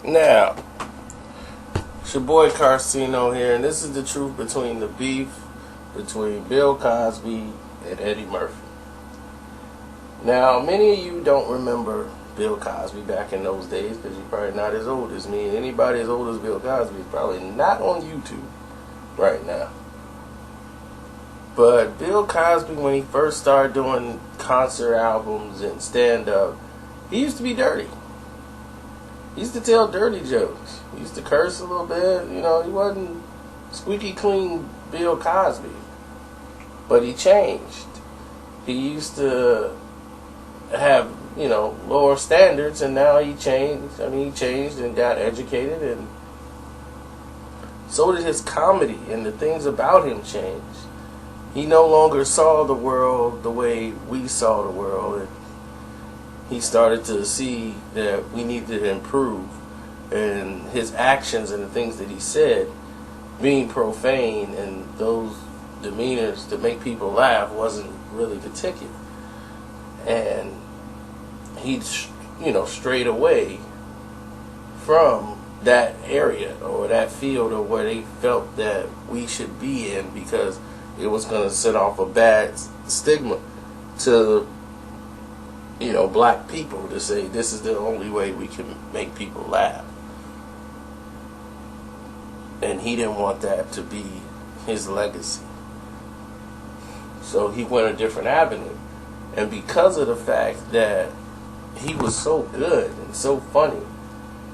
Now, it's your boy Carcino here, and this is the truth between the beef between Bill Cosby and Eddie Murphy. Now, many of you don't remember Bill Cosby back in those days because you're probably not as old as me, and anybody as old as Bill Cosby is probably not on YouTube right now. But Bill Cosby, when he first started doing concert albums and stand-up, he used to be dirty. He used to tell dirty jokes. He used to curse a little bit. You know, he wasn't squeaky clean Bill Cosby. But he changed. He used to have, lower standards, and now he changed. He changed and got educated, and so did his comedy, and the things about him changed. He no longer saw the world the way we saw the world, and he started to see that we needed to improve, and his actions and the things that he said, being profane and those demeanors to make people laugh, wasn't really particular. And he, strayed away from that area or that field or where they felt that we should be in, because it was going to set off a bad stigma to black people, to say this is the only way we can make people laugh. And he didn't want that to be his legacy. So he went a different avenue. And because of the fact that he was so good and so funny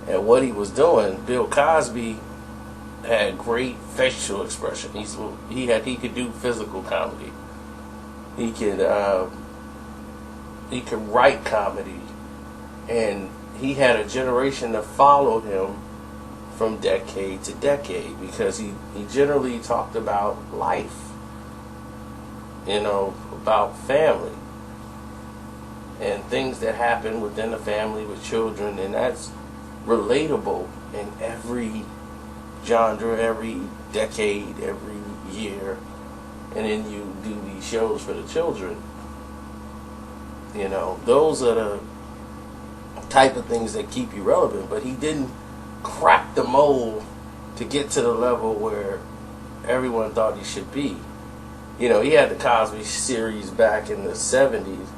at what he was doing, Bill Cosby had great facial expression. He could do physical comedy. He could write comedy, and he had a generation that followed him from decade to decade, because he generally talked about life, about family and things that happen within the family with children, and that's relatable in every genre, every decade, every year. And then you do these shows for the children. Those are the type of things that keep you relevant. But he didn't crack the mold to get to the level where everyone thought he should be. He had the Cosby series back in the 70s.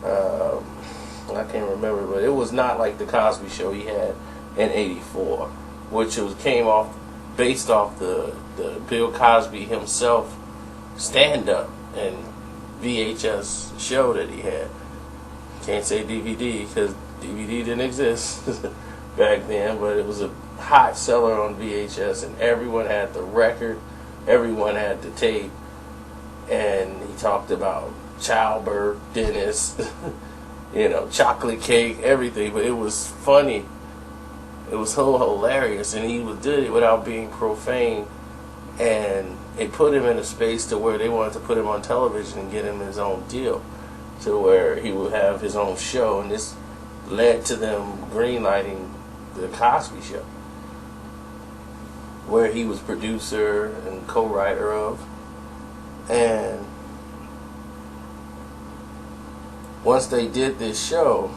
I can't remember, but it was not like the Cosby Show he had in '84, which came off based off the Bill Cosby himself stand-up and VHS show that he had. Can't say DVD because DVD didn't exist back then, but it was a hot seller on VHS, and everyone had the record, everyone had the tape, and he talked about childbirth, dentist, chocolate cake, everything. But it was funny. It was so hilarious, and he did it without being profane, and it put him in a space to where they wanted to put him on television and get him his own deal, to where he would have his own show, and this led to them greenlighting the Cosby Show, where he was producer and co-writer of. And once they did this show,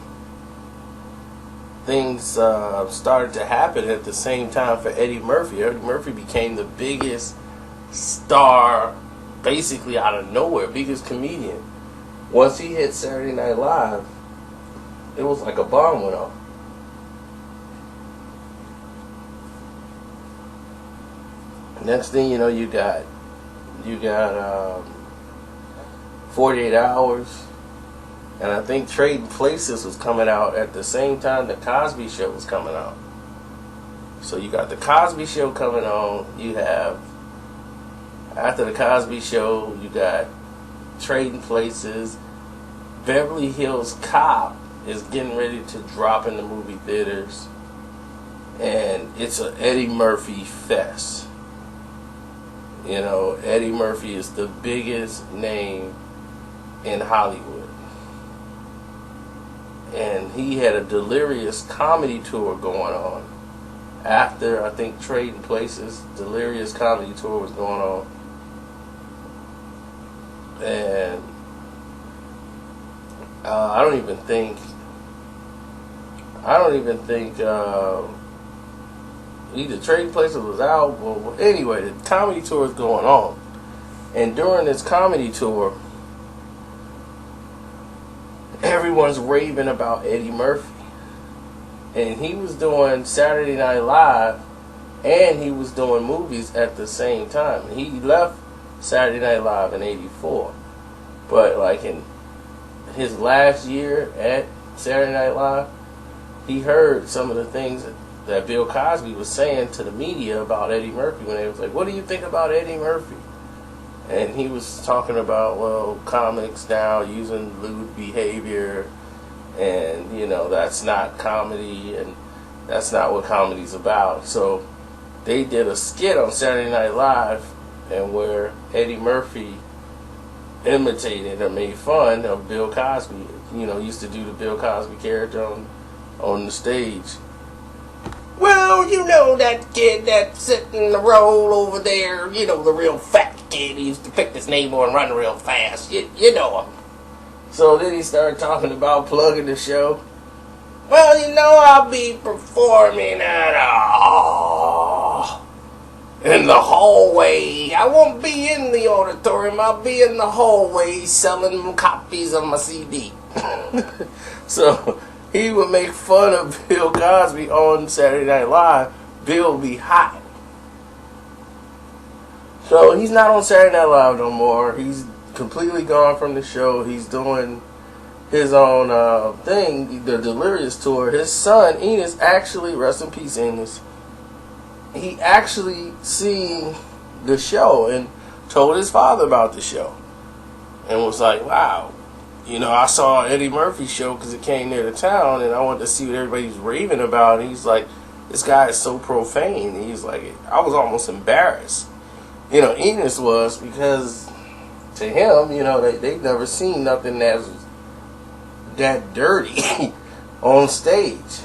things started to happen at the same time for Eddie Murphy. Eddie Murphy became the biggest star, basically out of nowhere, biggest comedian. Once he hit Saturday Night Live, it was like a bomb went off. Next thing you know, you got 48 Hours. And I think Trading Places was coming out at the same time the Cosby Show was coming out. So you got the Cosby Show coming on. You have, after the Cosby Show, you got Trading Places. Beverly Hills Cop is getting ready to drop in the movie theaters. And it's an Eddie Murphy fest. Eddie Murphy is the biggest name in Hollywood. And he had a delirious comedy tour going on. After, I think, Trading Places, delirious comedy tour was going on. And I don't even think I don't even think either Trading Places was out. Well, anyway, the comedy tour is going on. And during this comedy tour, everyone's raving about Eddie Murphy. And he was doing Saturday Night Live, and he was doing movies at the same time. He left Saturday Night Live in '84. But like in his last year at Saturday Night Live, he heard some of the things that Bill Cosby was saying to the media about Eddie Murphy when they was like, "What do you think about Eddie Murphy?" And he was talking about, well, comics now using lewd behavior, and that's not comedy, and that's not what comedy's about. So they did a skit on Saturday Night Live, and where Eddie Murphy imitated or made fun of Bill Cosby. Used to do the Bill Cosby character on the stage. Well, that kid that's sitting in the roll over there, the real fat kid, he used to pick his name and run real fast. You know him. So then he started talking about plugging the show. Well, I'll be performing in the hallway. I won't be in the auditorium. I'll be in the hallway selling copies of my CD. So he would make fun of Bill Cosby on Saturday Night Live. Bill would be hot. So he's not on Saturday Night Live no more. He's completely gone from the show. He's doing his own thing, the Delirious Tour. His son, Enos, actually, rest in peace, Enos, he actually seen the show and told his father about the show. And was like, wow, I saw Eddie Murphy show because it came near the town, and I wanted to see what everybody's raving about. And he's like, this guy is so profane. And he's like, I was almost embarrassed. Enos was, because to him, they've never seen nothing that's that dirty on stage.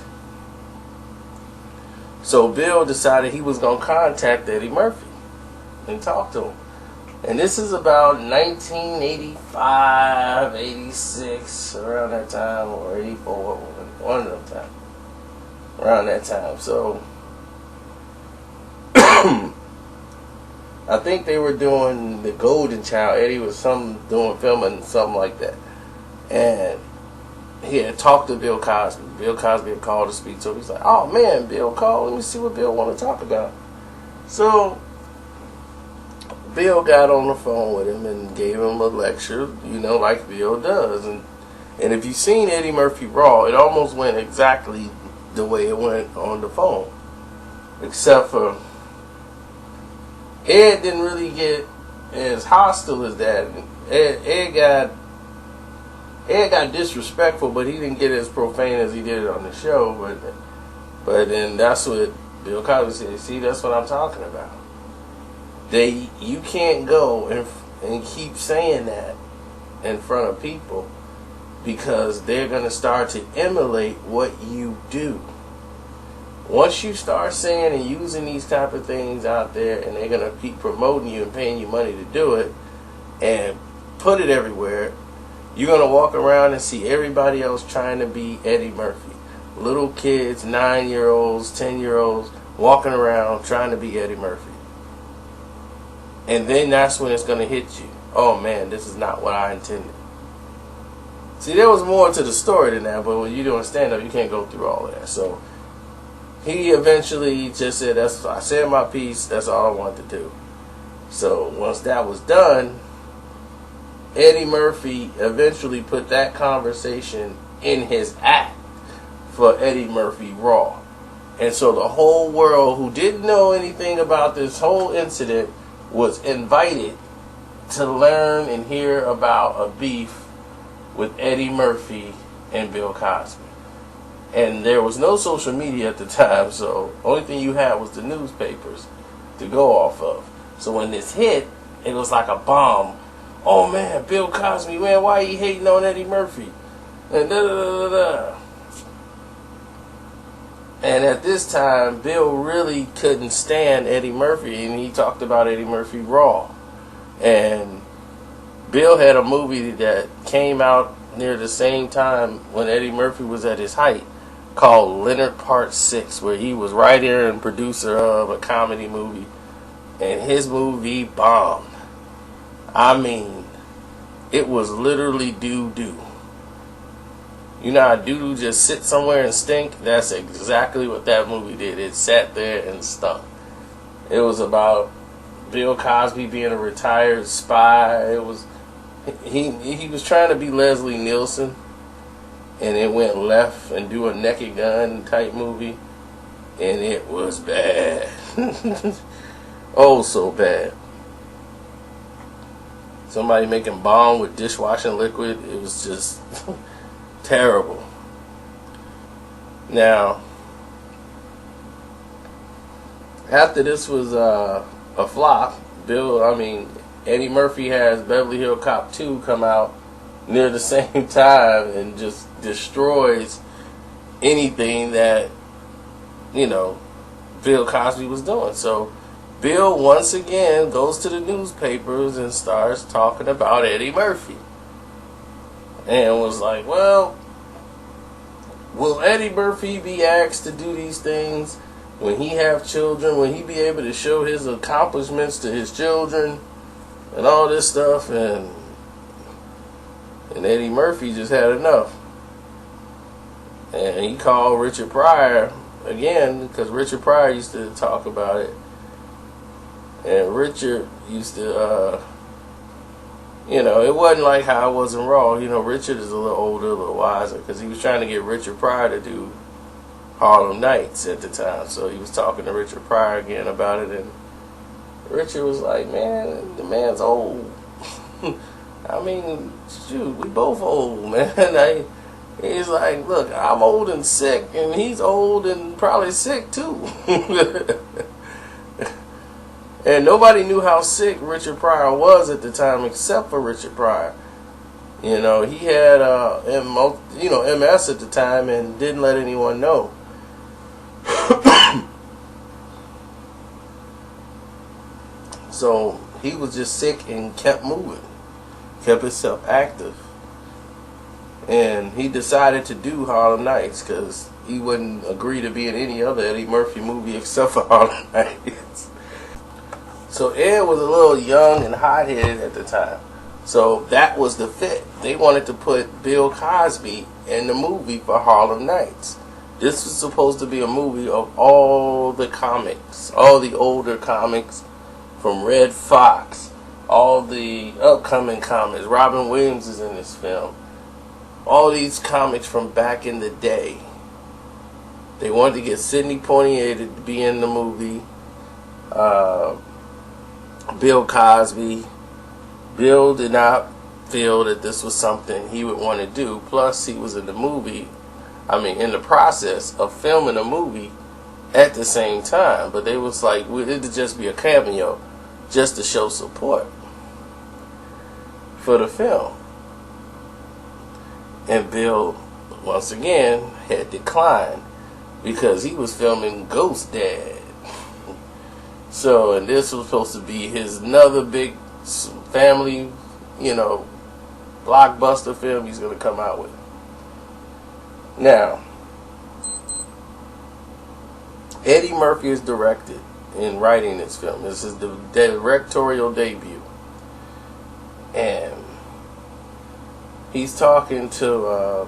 So Bill decided he was going to contact Eddie Murphy and talk to him. And this is about 1985, 86, around that time, or 84, one of them times. Around that time. So I think they were doing The Golden Child. Eddie was filming something like that. And he had talked to Bill Cosby. Bill Cosby had called to speak to him. He's like, oh man, Bill called. Let me see what Bill want to talk about. So Bill got on the phone with him and gave him a lecture, like Bill does. And if you've seen Eddie Murphy Raw, it almost went exactly the way it went on the phone. Except for Ed didn't really get as hostile as that. Ed got disrespectful, but he didn't get as profane as he did on the show. But then that's what Bill Cosby said. See, that's what I'm talking about. You can't go and keep saying that in front of people, because they're going to start to emulate what you do. Once you start saying and using these type of things out there, and they're going to keep promoting you and paying you money to do it and put it everywhere, you're going to walk around and see everybody else trying to be Eddie Murphy. Little kids, 9-year-olds, 10-year-olds, walking around trying to be Eddie Murphy. And then that's when it's going to hit you. Oh man, this is not what I intended. See, there was more to the story than that, but when you're doing stand-up, you can't go through all of that. So he eventually just said, I said my piece, that's all I wanted to do. So once that was done, Eddie Murphy eventually put that conversation in his act for Eddie Murphy Raw. And so the whole world who didn't know anything about this whole incident was invited to learn and hear about a beef with Eddie Murphy and Bill Cosby. And there was no social media at the time, so only thing you had was the newspapers to go off of. So when this hit, it was like a bomb. Oh man, Bill Cosby, man, why he hating on Eddie Murphy? And da da da da da. And at this time, Bill really couldn't stand Eddie Murphy, and he talked about Eddie Murphy Raw. And Bill had a movie that came out near the same time when Eddie Murphy was at his height, called Leonard Part 6, where he was writer and producer of a comedy movie, and his movie bombed. I mean, it was literally doo-doo. You know how doo-doo just sit somewhere and stink? That's exactly what that movie did. It sat there and stunk. It was about Bill Cosby being a retired spy. It was he was trying to be Leslie Nielsen, and it went left and do a Naked Gun type movie, and it was bad. Oh, so bad. Somebody making bomb with dishwashing liquid. It was just terrible. Now, after this was a flop, Eddie Murphy has Beverly Hills Cop 2 come out near the same time and just destroys anything that, Bill Cosby was doing. So Bill once again goes to the newspapers and starts talking about Eddie Murphy. And was like, well, will Eddie Murphy be asked to do these things when he have children? Will he be able to show his accomplishments to his children and all this stuff? And Eddie Murphy just had enough. And he called Richard Pryor again, because Richard Pryor used to talk about it. And Richard used to, it wasn't like how it wasn't Raw. Richard is a little older, a little wiser, because he was trying to get Richard Pryor to do Harlem Nights at the time. So he was talking to Richard Pryor again about it, and Richard was like, man, the man's old. I mean, shoot, we both old, man. He's like, look, I'm old and sick, and he's old and probably sick too. And nobody knew how sick Richard Pryor was at the time except for Richard Pryor. He had MS at the time and didn't let anyone know. So he was just sick and kept moving, kept himself active. And he decided to do Harlem Nights because he wouldn't agree to be in any other Eddie Murphy movie except for Harlem Nights. So Ed was a little young and hot-headed at the time. So that was the fit. They wanted to put Bill Cosby in the movie for Harlem Nights. This was supposed to be a movie of all the comics, all the older comics from Red Fox, all the upcoming comics. Robin Williams is in this film. All these comics from back in the day. They wanted to get Sidney Poitier to be in the movie. Bill Cosby. Bill did not feel that this was something he would want to do. Plus, he was in the in the process of filming a movie at the same time. But they was like, it'd just be a cameo just to show support for the film. And Bill, once again, had declined because he was filming Ghost Dad. So, and this was supposed to be his another big family, blockbuster film he's going to come out with. Now, Eddie Murphy is directed in writing this film. This is the directorial debut. And he's talking to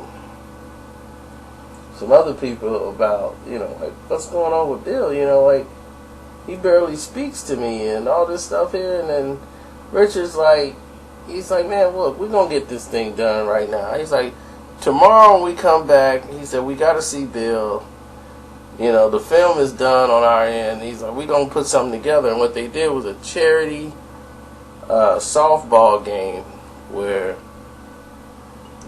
some other people about, what's going on with Bill, he barely speaks to me and all this stuff here. And then Richard's like, he's like, man, look, we're going to get this thing done right now. He's like, tomorrow when we come back, he said, we got to see Bill. The film is done on our end. He's like, we're going to put something together. And what they did was a charity softball game where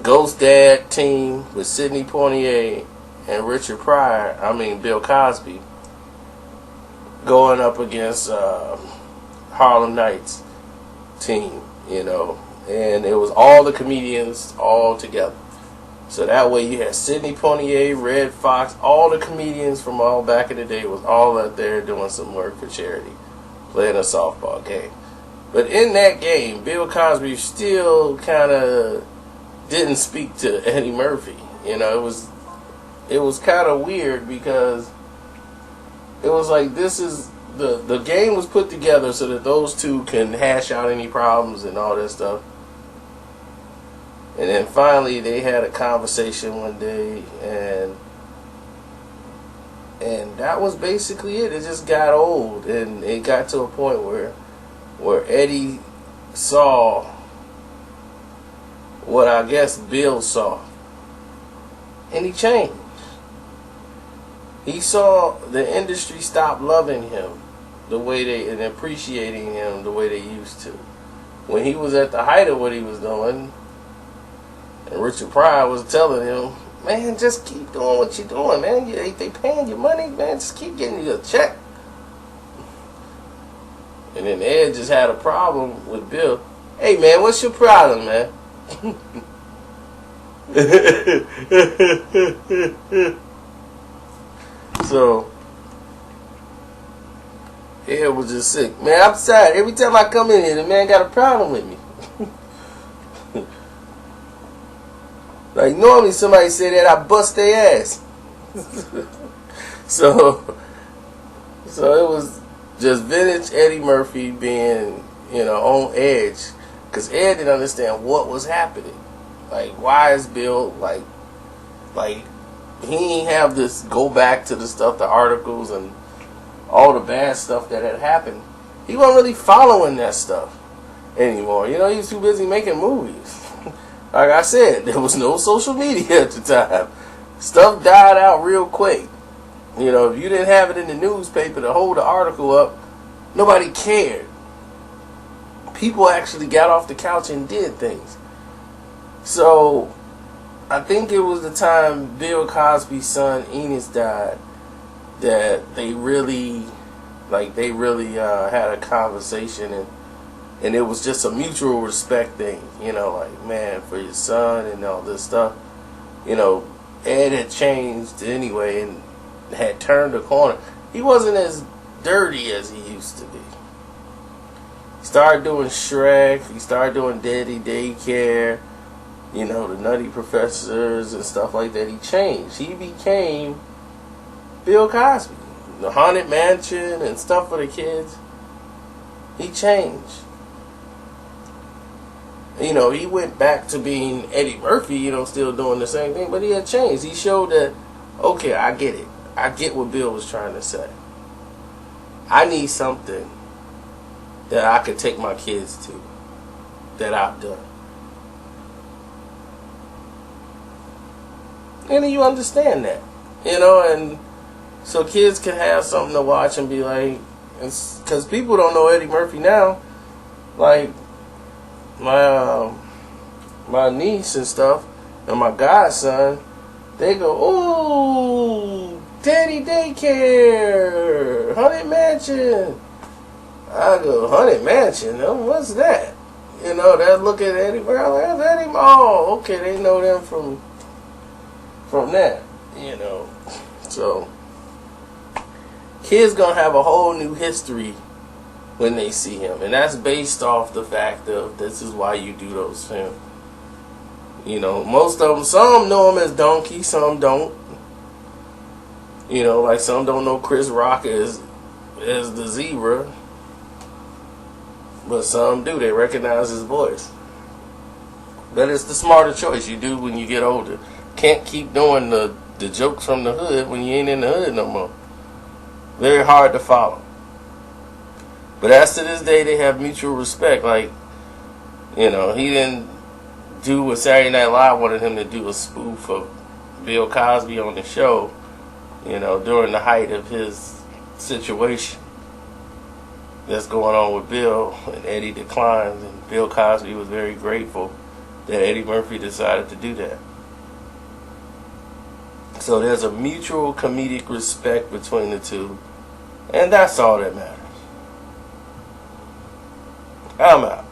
Ghost Dad team with Sidney Poitier and Bill Cosby, going up against Harlem Nights team, and it was all the comedians all together. So that way you had Sidney Poitier, Red Fox, all the comedians from all back in the day was all out there doing some work for charity, playing a softball game. But in that game, Bill Cosby still kind of didn't speak to Eddie Murphy. It was it was kind of weird because it was like this is the game was put together so that those two can hash out any problems and all that stuff. And then finally they had a conversation one day, and that was basically it. It just got old, and it got to a point where Eddie saw what I guess Bill saw, and he changed. He saw the industry stop loving him the way they and appreciating him the way they used to. When he was at the height of what he was doing, and Richard Pryor was telling him, man, just keep doing what you're doing, man. They paying you money, man. Just keep getting you a check. And then Ed just had a problem with Bill. Hey, man, what's your problem, man? So Ed was just sick. Man, I'm sorry. Every time I come in here, the man got a problem with me. Like normally somebody say that I bust their ass. So it was just vintage Eddie Murphy being, on edge. Because Ed didn't understand what was happening. Like, why is Bill, like he ain't have this go back to the stuff, the articles and all the bad stuff that had happened. He wasn't really following that stuff anymore. He was too busy making movies. Like I said, there was no social media at the time. Stuff died out real quick. If you didn't have it in the newspaper to hold the article up, nobody cared. People actually got off the couch and did things. So, I think it was the time Bill Cosby's son Enos died that they really had a conversation, and it was just a mutual respect thing, like, man, for your son and all this stuff. Ed had changed anyway and had turned the corner. He wasn't as dirty as he used to be. He started doing Shrek, he started doing Daddy Daycare, the Nutty Professors and stuff like that. He changed. He became Bill Cosby. The Haunted Mansion and stuff for the kids. He changed. He went back to being Eddie Murphy, still doing the same thing, but he had changed. He showed that, okay, I get it. I get what Bill was trying to say. I need something that I could take my kids to, that I've done. And you understand that, and so kids can have something to watch and be like, because people don't know Eddie Murphy now. Like, my niece and stuff, and my godson, they go, "Ooh, Daddy Daycare, Haunted Mansion." I go, "Haunted Mansion? What's that?" They look at Eddie. Well, that's Eddie. Oh, okay, they know them from that. So kids gonna have a whole new history when they see him, and that's based off the fact of this is why you do those films. Most of them, some know him as Donkey, some don't. Like some don't know Chris Rock as the zebra, but some do. They recognize his voice. But it's the smarter choice you do when you get older. Can't keep doing the jokes from the hood when you ain't in the hood no more. Very hard to follow. But as to this day, they have mutual respect. Like, he didn't do what Saturday Night Live wanted him to do, a spoof of Bill Cosby on the show, during the height of his situation that's going on with Bill, and Eddie declined, and Bill Cosby was very grateful that Eddie Murphy decided to do that. So there's a mutual comedic respect between the two, and that's all that matters. I'm out.